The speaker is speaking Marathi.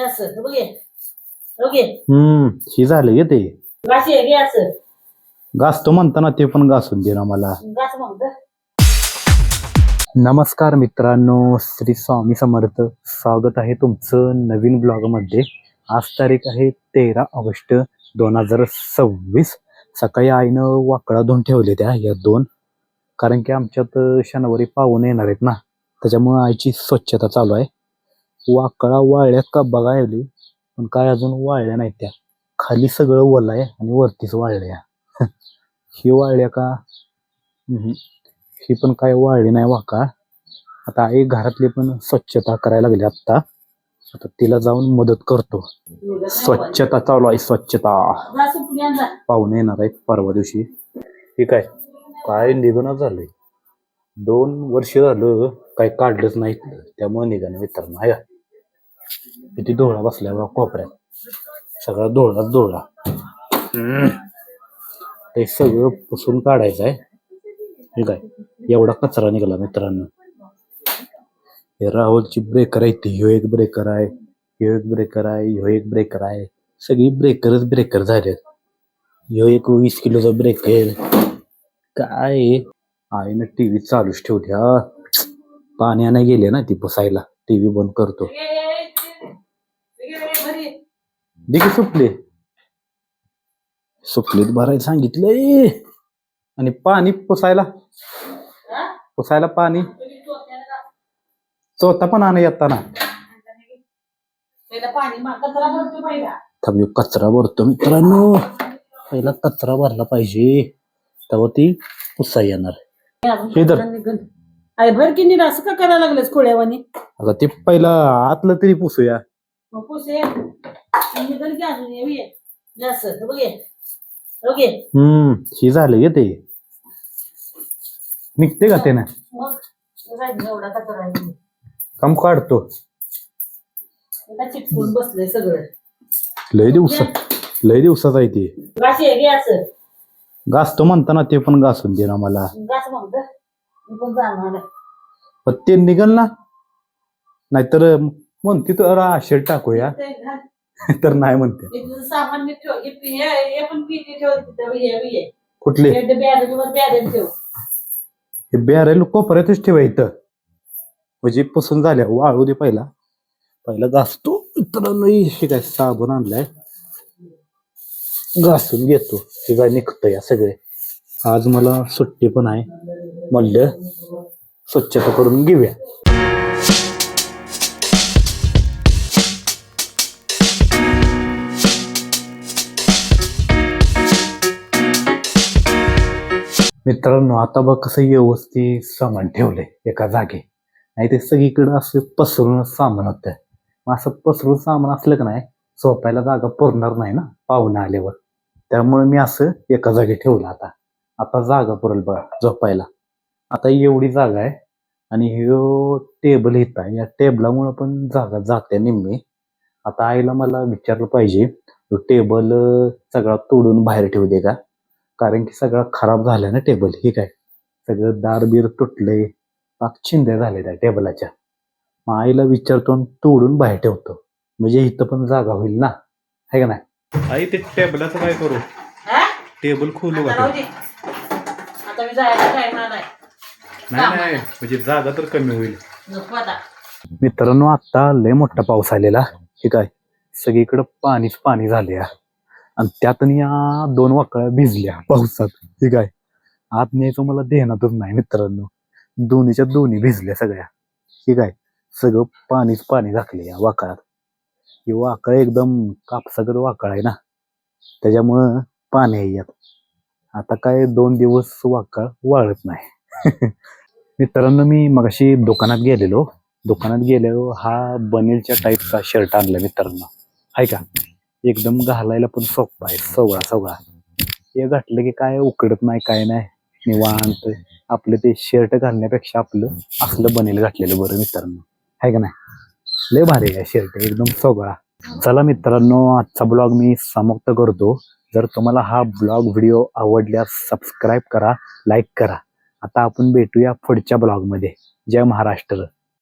असं बघे ओके ही झालं गे ते गाशी आहे घे असं घासतो म्हणताना ते पण घासून दे ना मला. गास म्हणतो नमस्कार मित्रांनो, श्री स्वामी समर्थ. स्वागत आहे तुमचं नवीन ब्लॉग मध्ये. आज तारीख आहे 13 ऑगस्ट 2026. सकाळी आईनं वाकडा धुवून ठेवले या दोन, कारण की आमच्यात शनिवारी पाहुणे येणार आहेत ना, त्याच्यामुळे आईची स्वच्छता चालू आहे. वाकडा वाळल्यात का बघायला, पण काय अजून वाळल्या नाहीत त्या. खाली सगळं ओलं आहे आणि वरतीच वाळल्या. ही वाळल्या का? ही पण काय वाळली नाही वाका. आता आई घरातली पण स्वच्छता करायला लागली आता तिला जाऊन मदत करतो. स्वच्छता चालू आहे, स्वच्छता. पाहुणे येणार आहेत परवा दिवशी. ठीक आहे, काय निघणं झालंय. 2 वर्ष झालं काही काढलंच नाही, त्यामुळे निघणं मित्रांनो. आहे किती डोळा बसल्या बा कोपऱ्यात, सगळा डोळाच डोळा. ते सगळं पुसून काढायचं आहे. ठीक आहे, एवढा कचरा निघाला मित्रांनो. हे राहुलची ब्रेकर आहे, ती ह्यो एक ब्रेकर आहे, ह्यो एक ब्रेकर आहे, ह्यो एक ब्रेकर आहे. सगळी ब्रेकरच ब्रेकर झाले. ह्यो एक 20 किलोचा ब्रेकर. काय आईनं टीव्ही चालूच ठेवल्या. पाणी नाही गेले ना ती पुसायला. टीव्ही बंद करतो. देखील सुपलीत भरायला सांगितलंय. आणि पाणी पुसायला पाणी चोथा पण आणा येताना. कचरा भरतो मित्रांनो. पहिला कचरा भरला पाहिजे, तेव्हा ती पुसा येणार. भर की नाही असं का करायला लागलेस खोळ्यावानी. आता ते पहिला आतलं तरी पुसूया. ही झालं गे ते. निघते का ते ना काम काढतो. चिटकून बसलंय सगळं. लय दिवसाच आहे ते. गाशी आहे घे असं घासतो म्हणताना ते पण घासून दे ना मला. गास म्हणतो मी पण जाणार आहे. पण ते निघल ना, नाहीतर म्हणते तर आशेर टाकूया, तर नाही म्हणते. सामान्य ठेव पण पिठी ठेव. कुठले ठेव. हे बॅरेल कोपऱ्यातच ठेवायचं, म्हणजे पुसून झाल्या वाळू दे. पहिला घासतो मित्रांनो. हे काय साबण आणलाय, घासून घेतो. हे काय निघतं या सगळे. आज मला सुट्टी पण आहे, म्हणलं स्वच्छता करून घेऊया. मित्रांनो आता बघ कसं व्यवस्थित सामान ठेवलंय एका जागी. नाही ते सगळीकडे असं पसरून सामान होतं. मग असं पसरून सामान असलं का नाही, झोपायला जागा पुरणार नाही ना पाहुणे आल्यावर. त्यामुळे मी असं एका जागी ठेवलं. आता जागा पुरेल बघा झोपायला. आता एवढी जागा आहे आणि ह्यो टेबल इथं आहे. या टेबलामुळे पण जागा जाते निम्मी. आता आईला मला विचारलं पाहिजे, तो टेबल सगळा तोडून बाहेर ठेवू दे का, कारण की सगळा खराब झालाय ना टेबल. हे काय सगळं दारबीर तुटलंय, पाक चिंध्या झाल्या त्या टेबलाच्या. मग आईला विचारतो आणि तोडून बाहेर ठेवतो, म्हणजे इथं पण जागा होईल ना, आहे का नाही. आई ते टेबलाचं काय करू? टेबल खोलू का? नाही म्हणजे जागा तर कमी होईल. मित्रांनो आता लय मोठा पाऊस आलेला. हे काय सगळीकडं पाणीच पाणी झाले, आणि त्यातून या 2 वाकड्या भिजल्या पावसात. हे काय आत न्यायचं मला ध्यानातच नाही मित्रांनो. दोन्हीच्या दोन्ही भिजल्या सगळ्या. हे काय सगळं पाणीच पाणी झाकले या वाकळात. ही वाकळ एकदम कापसागत वाकळ आहे ना, त्याच्यामुळं पाणी आहे यात. आता काय 2 दिवस वाकळ वाळत नाही. मित्रांनो मी मगाशी दुकानात गेलेलो. हा बनेलच्या टाईपचा शर्ट आणला मित्रांनो. आहे का एकदम घालायला पण सोपा आहे, सगळा. हे घातलं की काय उकडत नाही, काय नाही, निवांत. आपलं ते शर्ट घालण्यापेक्षा आपलं असलं बनेल घातलेलं बरं मित्रांनो, आहे का नाही. लय भारी आहे शर्ट, एकदम सोगळा. चला मित्रांनो आजचा ब्लॉग मी समाप्त करतो. जर तुम्हाला हा व्हिडिओ आवडल्यास सबस्क्राईब करा, लाईक करा. आता आपण भेटूया पुढच्या ब्लॉगमध्ये. जय महाराष्ट्र.